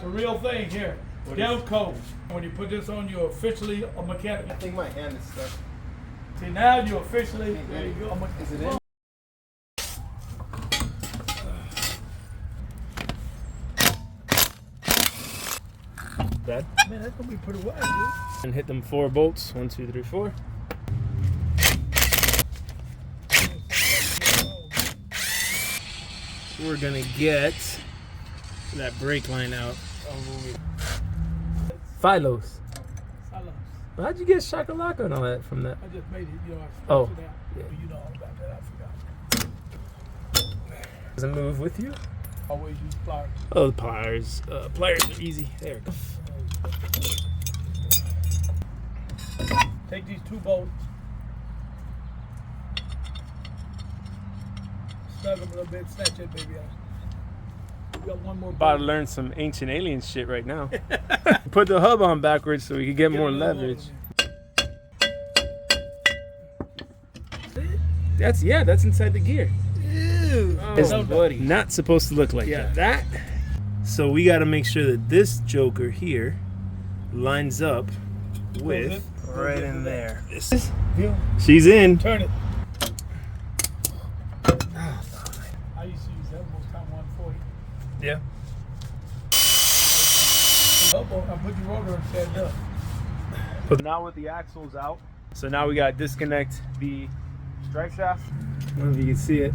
the real thing here. Delco. When you put this on, you're officially a mechanic. I think my hand is stuck. See, now you're officially, there you go. Is it in? Bad. Man, that's gonna be pretty wide, dude. And hit them 4 bolts. 1, 2, 3, 4. We're gonna get that brake line out. Philos. How'd you get shakalaka and all that from that? I just made it, you know, I scratched Oh, it out. yeah. You know all about that, I forgot. Does it move with you? Always use pliers. Oh, the pliers. Pliers are easy. There we go. Take these 2 bolts. Snug them a little bit, snatch that baby out. We got one more About to bolt. learn some ancient alien shit right now. Put the hub on backwards so we can get more leverage. That's inside the gear. Ew. It's Oh, not supposed to look like that. So we got to make sure that this joker here lines up with right in there. She's in. Turn it. I used to use that most time 140. Yeah. I put your rotor and set it up. But now with the axles out, so now we got to disconnect the drive shaft. I don't know if you can see it.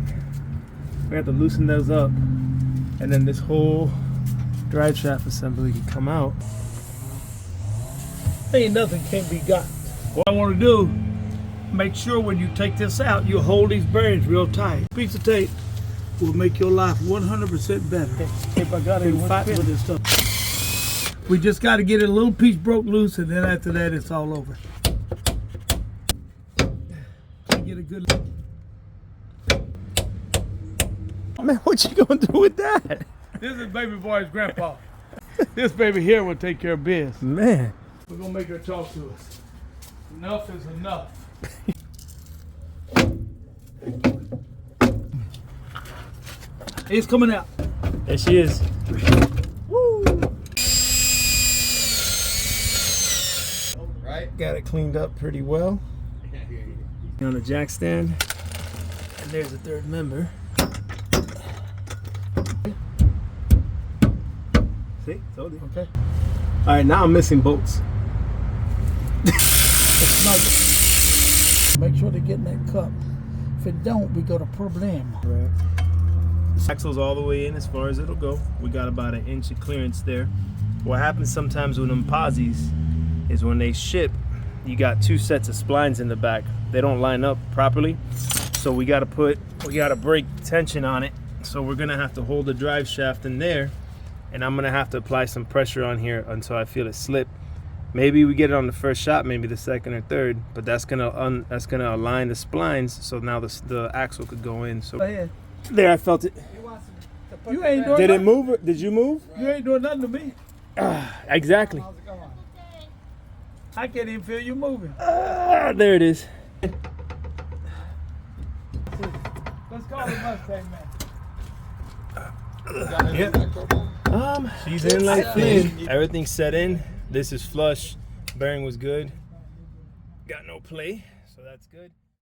We have to loosen those up, and then this whole drive shaft assembly can come out. Ain't nothing can't be got. What I want to do, make sure when you take this out, you hold these bearings real tight. Piece of tape will make your life 100% better. If I got it, fight with this stuff. We just got to get it a little piece broke loose, and then after that, it's all over. Get a good. Man, what you gonna do with that? This is baby boy's grandpa. This baby here will take care of biz. Man. We're gonna make her talk to us. Enough is enough. It's coming out. There she is. Woo! Right? Got it cleaned up pretty well. On the jack stand. And there's a third member. See? Told you. Okay. Alright, now I'm missing bolts. Make sure they get in that cup. If it don't, we got a problem. Right. The axle's all the way in as far as it'll go. We got about 1 inch of clearance there. What happens sometimes with them posies is when they ship, you got 2 sets of splines in the back. They don't line up properly. So we gotta break tension on it. So we're gonna have to hold the drive shaft in there, and I'm gonna have to apply some pressure on here until I feel it slip. Maybe we get it on the first shot, maybe the second or third, but that's gonna align the splines, so now the axle could go in. So there, I felt it. You ain't doing Did it nothing. move? Did you move? You ain't doing nothing to me. Exactly. I can't even feel you moving. There it is. Let's call it Mustang, man. Yep. She's in like thin. Everything's set in. This is flush. Bearing was good. Got no play, so that's good.